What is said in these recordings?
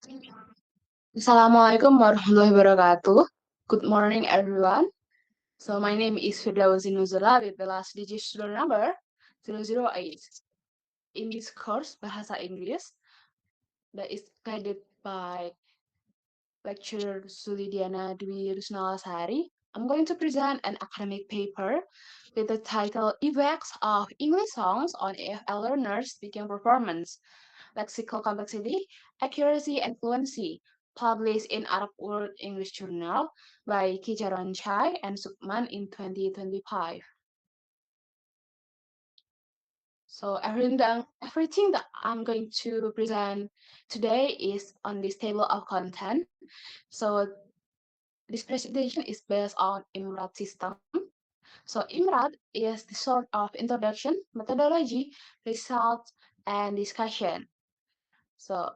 Assalamualaikum warahmatullahi wabarakatuh. Good morning, everyone. So my name is Firdausi Nuzula with the last digit student number 008. In this course, Bahasa Inggris, that is guided by lecturer Sulidiana Dwi Rusnalasari, I'm going to present an academic paper with the title Effects of English Songs on AFL Learners' Speaking Performance, Lexical Complexity, Accuracy, and Fluency, published in Arab World English Journal by Kijaron Chai and Sukman in 2025. So everything that I'm going to present today is on this table of content. So this presentation is based on IMRAD system. So IMRAD is the sort of introduction, methodology, results, and discussion. So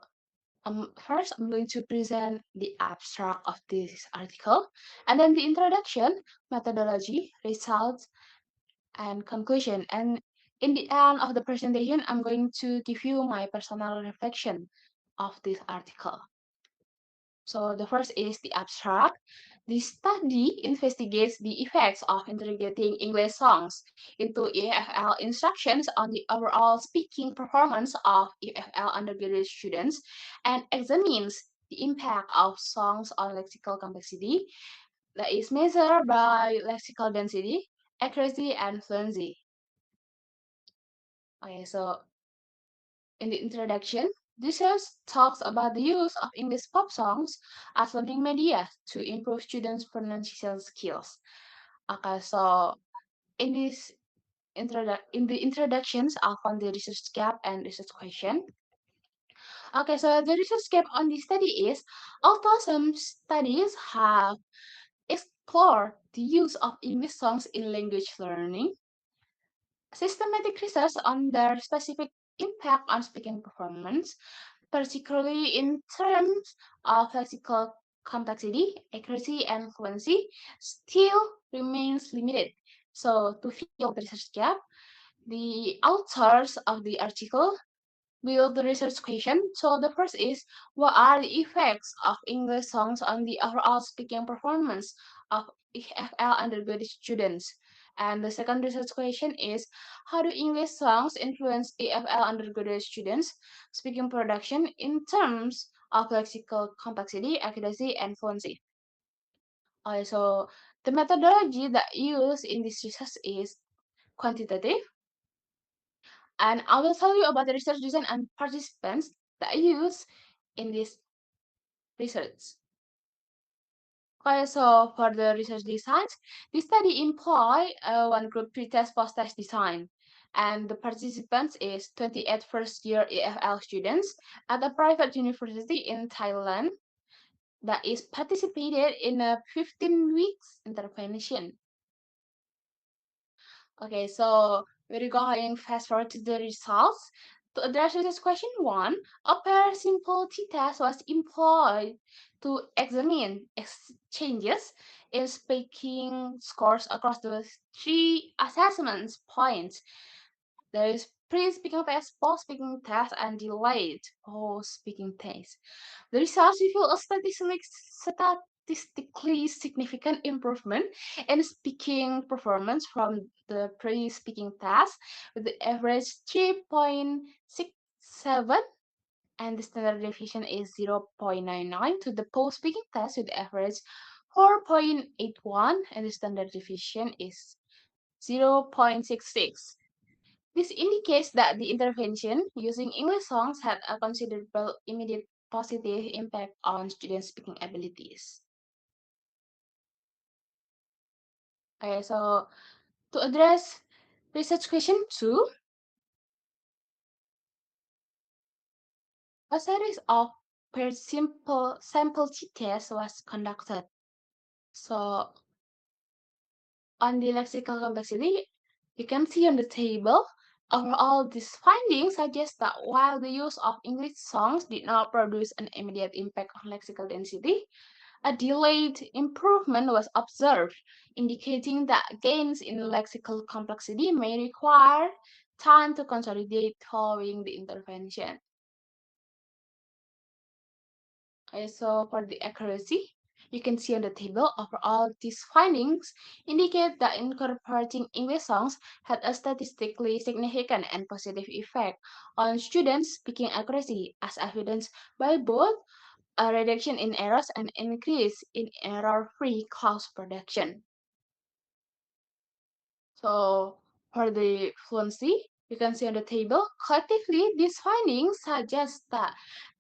first, I'm going to present the abstract of this article, and then the introduction, methodology, results, and conclusion. And in the end of the presentation, I'm going to give you my personal reflection of this article. So the first is the abstract. The study investigates the effects of integrating English songs into EFL instructions on the overall speaking performance of EFL undergraduate students and examines the impact of songs on lexical complexity that is measured by lexical density, accuracy, and fluency. Okay, so in the introduction, research talks about the use of English pop songs as learning media to improve students' pronunciation skills. Okay, so in this in the introductions, I found the research gap and research question. Okay, so the research gap on this study is, although some studies have explored the use of English songs in language learning, systematic research on their specific impact on speaking performance, particularly in terms of lexical complexity, accuracy, and fluency, still remains limited. So, to fill the research gap, the authors of the article build the research question. So, the first is, what are the effects of English songs on the overall speaking performance of EFL undergraduate students? And the second research question is, how do English songs influence EFL undergraduate students' speaking production in terms of lexical complexity, accuracy, and fluency? Also, the methodology that used in this research is quantitative, and I will tell you about the research design and participants that I use in this research. Okay, so for the research designs, the study employ one group pre-test post-test design, and the participants is 28 first-year EFL students at a private university in Thailand that is participated in a 15 weeks intervention. Okay, so we're going fast forward to the results. To address this question one, a pair simple t-test was employed to examine exchanges in speaking scores across the three assessments points. There is pre-speaking test, post-speaking test, and delayed post-speaking test. The results reveal a statistically significant improvement in speaking performance from the pre-speaking test with the average 3.67 and the standard deviation is 0.99 to the post-speaking test with the average 4.81 and the standard deviation is 0.66. This indicates that the intervention using English songs had a considerable immediate positive impact on students' speaking abilities. Okay, so to address research question 2, a series of paired simple sample t-tests was conducted. So on the lexical complexity, you can see on the table, overall these findings suggest that while the use of English songs did not produce an immediate impact on lexical density, a delayed improvement was observed, indicating that gains in lexical complexity may require time to consolidate following the intervention. So for the accuracy, you can see on the table overall these findings indicate that incorporating English songs had a statistically significant and positive effect on students' speaking accuracy, as evidenced by both a reduction in errors and increase in error-free clause production. So for the fluency, you can see on the table, collectively, these findings suggest that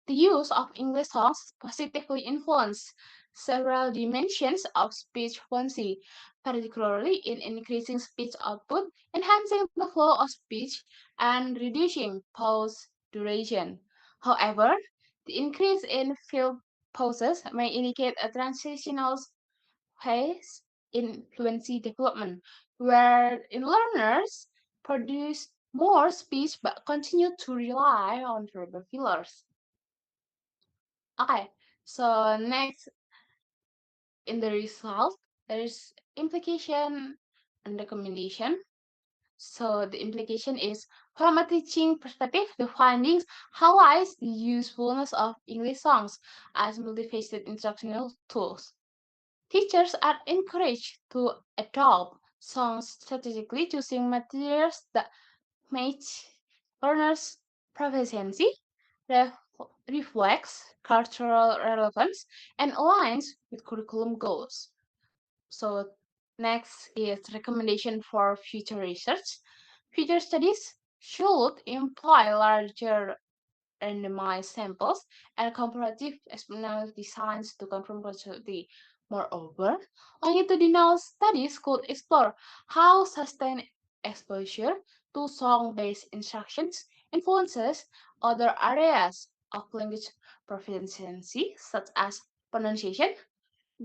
the use of English songs positively influence several dimensions of speech fluency, particularly in increasing speech output, enhancing the flow of speech, and reducing pause duration. However, the increase in field pauses may indicate a transitional phase in fluency development, where learners produce more speech but continue to rely on verbal fillers. Okay, so next in the result, there is implication and recommendation. So the implication is from a teaching perspective, the findings highlights the usefulness of English songs as multifaceted instructional tools. Teachers are encouraged to adopt songs strategically, choosing materials that match learners' proficiency, ref- reflects cultural relevance, and aligns with curriculum goals. So next is recommendation for future research. Future studies should employ larger randomized samples and comparative experimental designs to confirm causality. Moreover, longitudinal studies could explore how sustained exposure to song-based instructions influences other areas of language proficiency, such as pronunciation,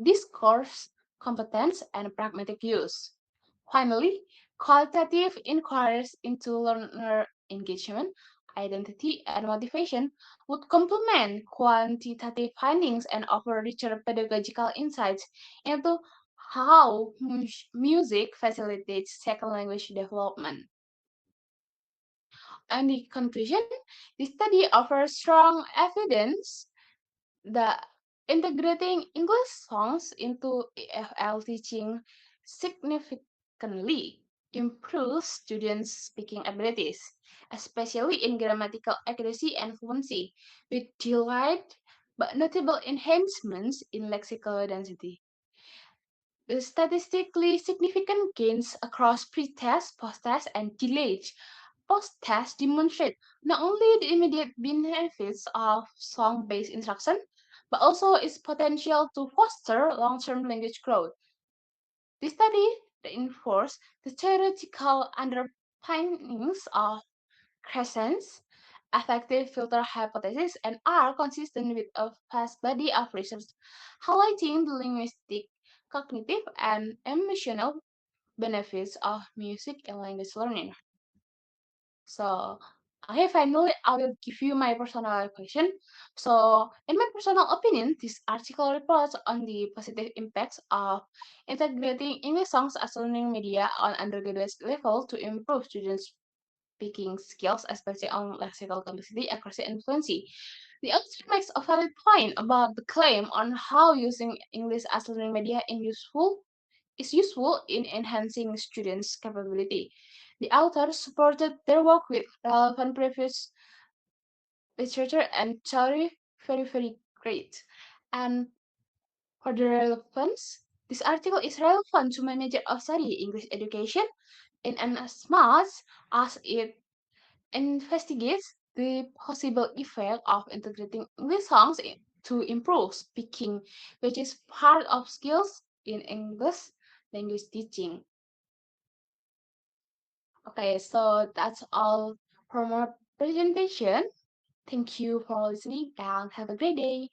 discourse competence, and pragmatic use. Finally, qualitative inquiries into learner engagement, identity, and motivation would complement quantitative findings and offer richer pedagogical insights into how music facilitates second language development. And the conclusion, the study offers strong evidence that integrating English songs into EFL teaching significantly improves students' speaking abilities, especially in grammatical accuracy and fluency, with delayed but notable enhancements in lexical density. The statistically significant gains across pre-test, post-test, and delayed post-test demonstrate not only the immediate benefits of song-based instruction, but also its potential to foster long-term language growth. The study reinforced the theoretical underpinnings of Crescent's effective filter hypothesis and are consistent with a vast body of research highlighting the linguistic, cognitive, and emotional benefits of music and language learning. So, okay, finally, I will give you my personal question. So, in my personal opinion, this article reports on the positive impacts of integrating English songs as learning media on undergraduate level to improve students' speaking skills, especially on lexical complexity, accuracy, and fluency. The author makes a valid point about the claim on how using English as learning media is useful in enhancing students' capability. The author supported their work with relevant previous literature and theory very great. And for the relevance, this article is relevant to my major of study, English education, in as much as it investigates the possible effect of integrating English songs to improve speaking, which is part of skills in English language teaching. Okay, so that's all for my presentation. Thank you for listening and have a great day.